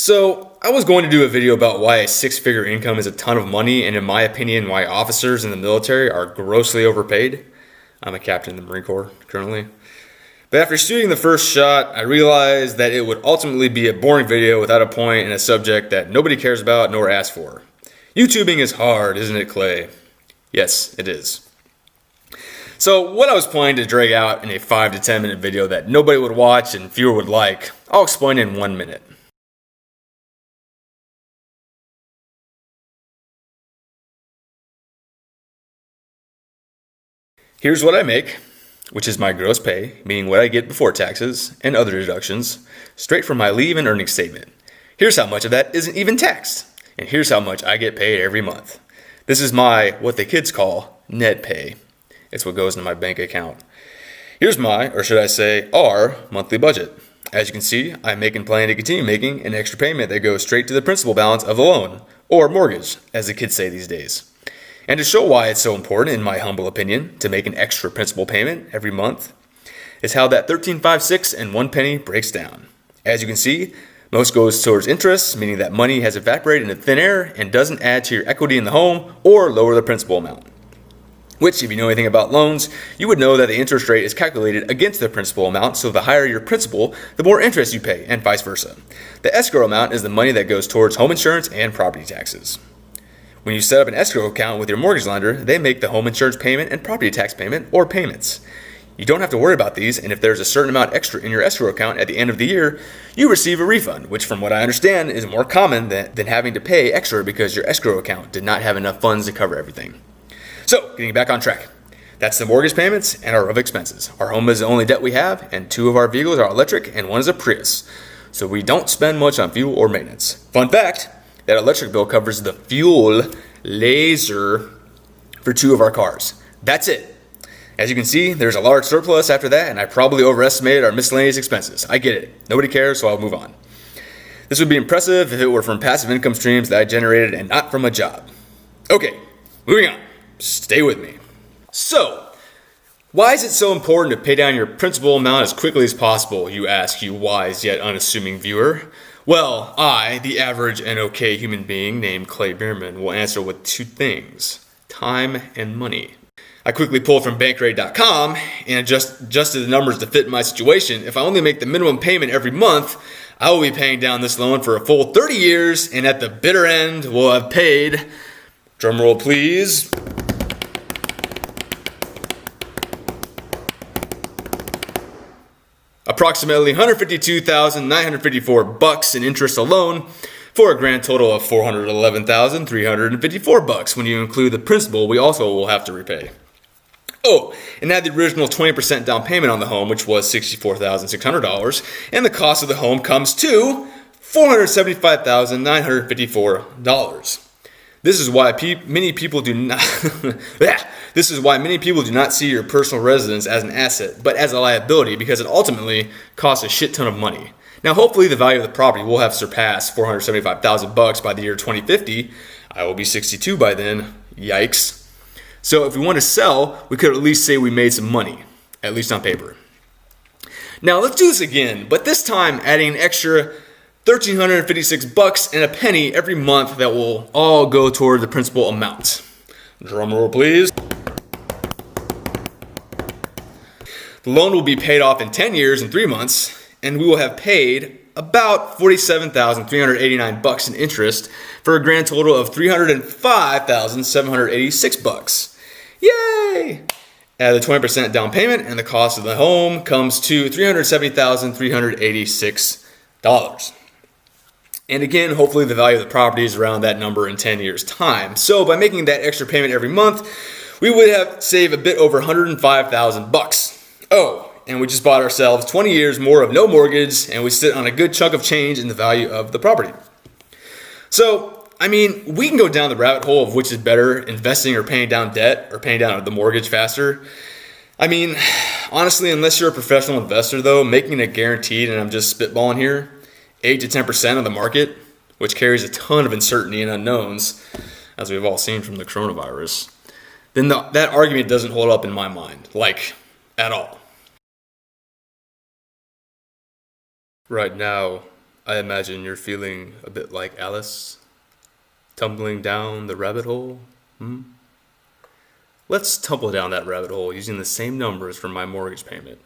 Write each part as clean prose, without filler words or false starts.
So I was going to do a video about why a six-figure income is a ton of money, and in my opinion, why officers in the military are grossly overpaid. I'm a captain in the Marine Corps currently. But after shooting the first shot, I realized that it would ultimately be a boring video without a point and a subject that nobody cares about nor asks for. YouTubing is hard, isn't it, Clay? Yes, it is. So what I was planning to drag out in a 5 to 10 minute video that nobody would watch and fewer would like, I'll explain in 1 minute. Here's what I make, which is my gross pay, meaning what I get before taxes and other deductions, straight from my leave and earnings statement. Here's how much of that isn't even taxed, and here's how much I get paid every month. This is my, what the kids call, net pay. It's what goes into my bank account. Here's my, or should I say, our monthly budget. As you can see, I'm making plan to continue making an extra payment that goes straight to the principal balance of the loan, or mortgage, as the kids say these days. And to show why it's so important, in my humble opinion, to make an extra principal payment every month, is how that 13.56 and 1 penny breaks down. As you can see, most goes towards interest, meaning that money has evaporated into thin air and doesn't add to your equity in the home or lower the principal amount. Which, if you know anything about loans, you would know that the interest rate is calculated against the principal amount, so the higher your principal, the more interest you pay, and vice versa. The escrow amount is the money that goes towards home insurance and property taxes. When you set up an escrow account with your mortgage lender, they make the home insurance payment and property tax payment, or payments. You don't have to worry about these, and if there's a certain amount extra in your escrow account at the end of the year, you receive a refund, which from what I understand is more common than having to pay extra because your escrow account did not have enough funds to cover everything. So, getting back on track. That's the mortgage payments and our other expenses. Our home is the only debt we have, and 2 of our vehicles are electric and 1 is a Prius. So we don't spend much on fuel or maintenance. Fun fact, that electric bill covers the fuel laser for 2 of our cars. That's it. As you can see, there's a large surplus after that, and I probably overestimated our miscellaneous expenses. I get it. Nobody cares, so I'll move on. This would be impressive if it were from passive income streams that I generated and not from a job. Okay, moving on. Stay with me. So, why is it so important to pay down your principal amount as quickly as possible, you ask, you wise yet unassuming viewer? Well, I, the average and okay human being named Clay Bearman, will answer with 2 things: time and money. I quickly pulled from Bankrate.com and adjusted the numbers to fit my situation. If I only make the minimum payment every month, I will be paying down this loan for a full 30 years, and at the bitter end, will have paid, drumroll please, approximately $152,954 in interest alone, for a grand total of $411,354 when you include the principal we also will have to repay. Oh, and add the original 20% down payment on the home, which was $64,600, and the cost of the home comes to $475,954. This is why many people do not This is why many people do not see your personal residence as an asset, but as a liability, because it ultimately costs a shit ton of money. Now, hopefully the value of the property will have surpassed $475,000 by the year 2050. I will be 62 by then. Yikes. So if we want to sell, we could at least say we made some money, at least on paper. Now let's do this again, but this time adding an extra $1,356 and a penny every month that will all go toward the principal amount. Drum roll, please. The loan will be paid off in 10 years and 3 months, and we will have paid about $47,389 in interest for a grand total of $305,786. Yay! Add the 20% down payment, and the cost of the home comes to $370,386. And again, hopefully the value of the property is around that number in 10 years' time. So by making that extra payment every month, we would have saved a bit over $105,000. Oh, and we just bought ourselves 20 years more of no mortgage, and we sit on a good chunk of change in the value of the property. So, I mean, we can go down the rabbit hole of which is better, investing or paying down debt or paying down the mortgage faster. I mean, honestly, unless you're a professional investor though, making it guaranteed, and I'm just spitballing here, 8 to 10% of the market, which carries a ton of uncertainty and unknowns, as we've all seen from the coronavirus, then that argument doesn't hold up in my mind, like, at all. Right now, I imagine you're feeling a bit like Alice, tumbling down the rabbit hole. Let's tumble down that rabbit hole using the same numbers for my mortgage payment.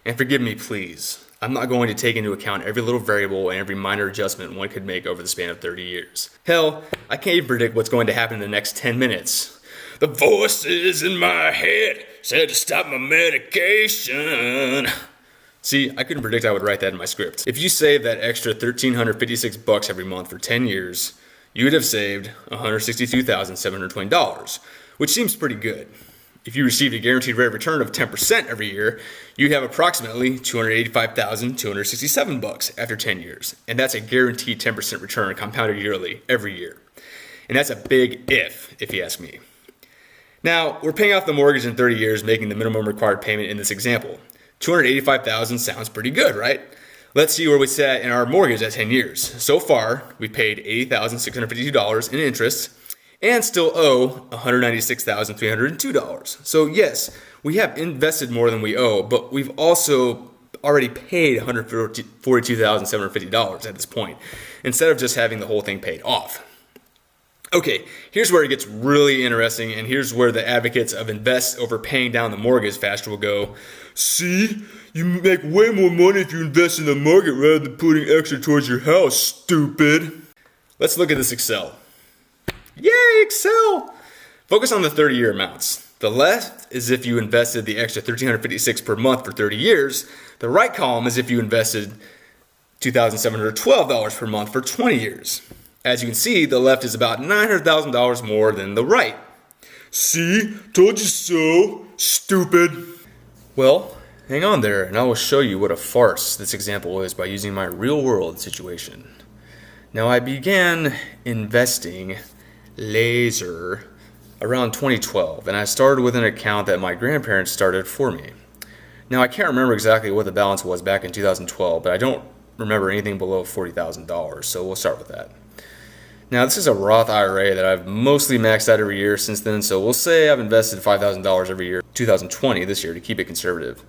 And forgive me, please. I'm not going to take into account every little variable and every minor adjustment one could make over the span of 30 years. Hell, I can't even predict what's going to happen in the next 10 minutes. The voices in my head said to stop my medication. See, I couldn't predict I would write that in my script. If you saved that extra $1,356 every month for 10 years, you would have saved $162,720, which seems pretty good. If you received a guaranteed rate of return of 10% every year, you'd have approximately $285,267 after 10 years. And that's a guaranteed 10% return compounded yearly every year. And that's a big if you ask me. Now, we're paying off the mortgage in 30 years, making the minimum required payment in this example. $285,000 sounds pretty good, right? Let's see where we sat in our mortgage at 10 years. So far, we paid $80,652 in interest and still owe $196,302. So yes, we have invested more than we owe, but we've also already paid $142,750 at this point, instead of just having the whole thing paid off. Okay, here's where it gets really interesting, and here's where the advocates of invest over paying down the mortgage faster will go, see, you make way more money if you invest in the market rather than putting extra towards your house, stupid. Let's look at this Excel. Yay, Excel! Focus on the 30-year amounts. The left is if you invested the extra $1,356 per month for 30 years. The right column is if you invested $2,712 per month for 20 years. As you can see, the left is about $900,000 more than the right. See? Told you so, stupid. Well, hang on there, and I will show you what a farce this example is by using my real-world situation. Now, I began investing laser around 2012, and I started with an account that my grandparents started for me. Now, I can't remember exactly what the balance was back in 2012, but I don't remember anything below $40,000, so we'll start with that. Now, this is a Roth IRA that I've mostly maxed out every year since then, so we'll say I've invested $5,000 every year, 2020 this year, to keep it conservative.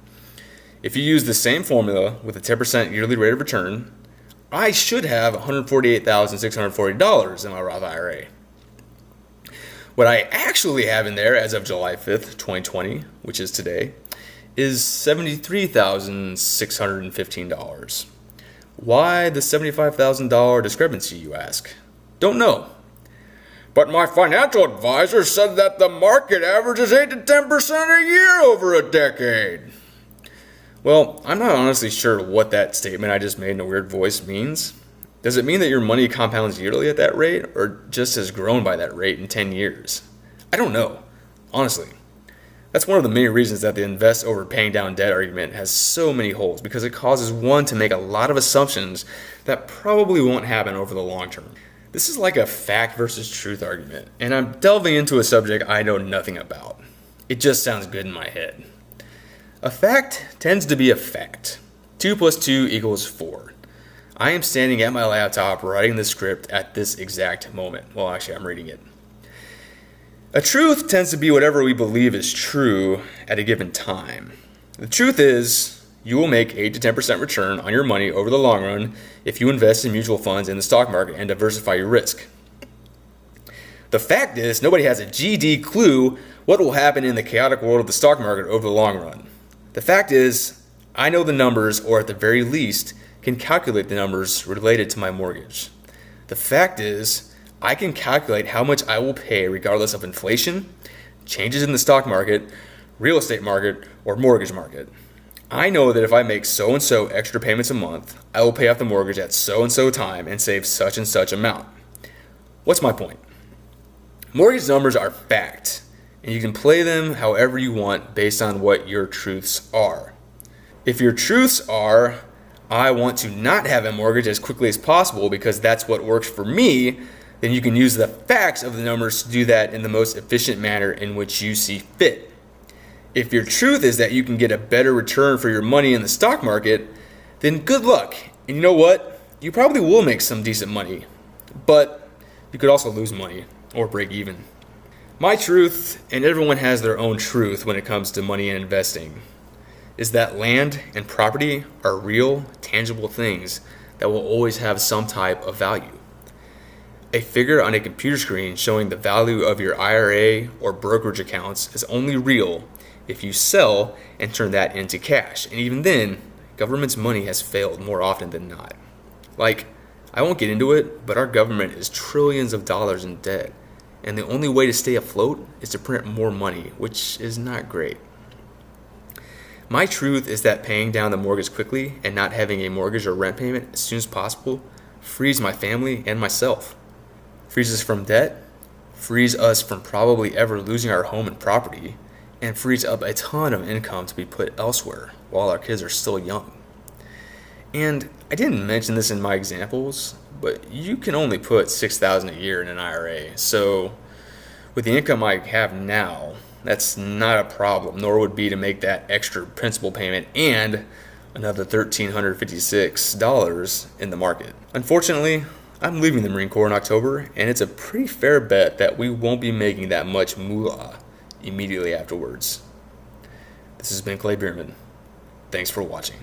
If you use the same formula with a 10% yearly rate of return, I should have $148,640 in my Roth IRA. What I actually have in there as of July 5th, 2020, which is today, is $73,615. Why the $75,000 discrepancy, you ask? Don't know. But my financial advisor said that the market averages 8 to 10% a year over a decade. Well, I'm not honestly sure what that statement I just made in a weird voice means. Does it mean that your money compounds yearly at that rate, or just has grown by that rate in 10 years? I don't know, honestly. That's one of the many reasons that the invest over paying down debt argument has so many holes, because it causes one to make a lot of assumptions that probably won't happen over the long term. This is like a fact versus truth argument, and I'm delving into a subject I know nothing about. It just sounds good in my head. A fact tends to be a fact. 2 plus 2 equals 4. I am standing at my laptop writing the script at this exact moment. Well, actually, I'm reading it. A truth tends to be whatever we believe is true at a given time. The truth is, you will make 8 to 10% return on your money over the long run if you invest in mutual funds in the stock market and diversify your risk. The fact is, nobody has a GD clue what will happen in the chaotic world of the stock market over the long run. The fact is, I know the numbers, or at the very least, can calculate the numbers related to my mortgage. The fact is, I can calculate how much I will pay regardless of inflation, changes in the stock market, real estate market, or mortgage market. I know that if I make so-and-so extra payments a month, I will pay off the mortgage at so-and-so time and save such and such amount. What's my point? Mortgage numbers are fact, and you can play them however you want based on what your truths are. If your truths are, I want to not have a mortgage as quickly as possible because that's what works for me, then you can use the facts of the numbers to do that in the most efficient manner in which you see fit. If your truth is that you can get a better return for your money in the stock market, then good luck. And you know what? You probably will make some decent money, but you could also lose money or break even. My truth, and everyone has their own truth when it comes to money and investing, is that land and property are real, tangible things that will always have some type of value. A figure on a computer screen showing the value of your IRA or brokerage accounts is only real if you sell and turn that into cash. And even then, government's money has failed more often than not. Like, I won't get into it, but our government is trillions of dollars in debt. And the only way to stay afloat is to print more money, which is not great. My truth is that paying down the mortgage quickly and not having a mortgage or rent payment as soon as possible frees my family and myself. Frees us from debt, frees us from probably ever losing our home and property, and frees up a ton of income to be put elsewhere while our kids are still young. And I didn't mention this in my examples, but you can only put $6,000 a year in an IRA. So with the income I have now, that's not a problem, nor would be to make that extra principal payment and another $1,356 in the market. Unfortunately, I'm leaving the Marine Corps in October, and it's a pretty fair bet that we won't be making that much moolah immediately afterwards. This has been Clay Bearman. Thanks for watching.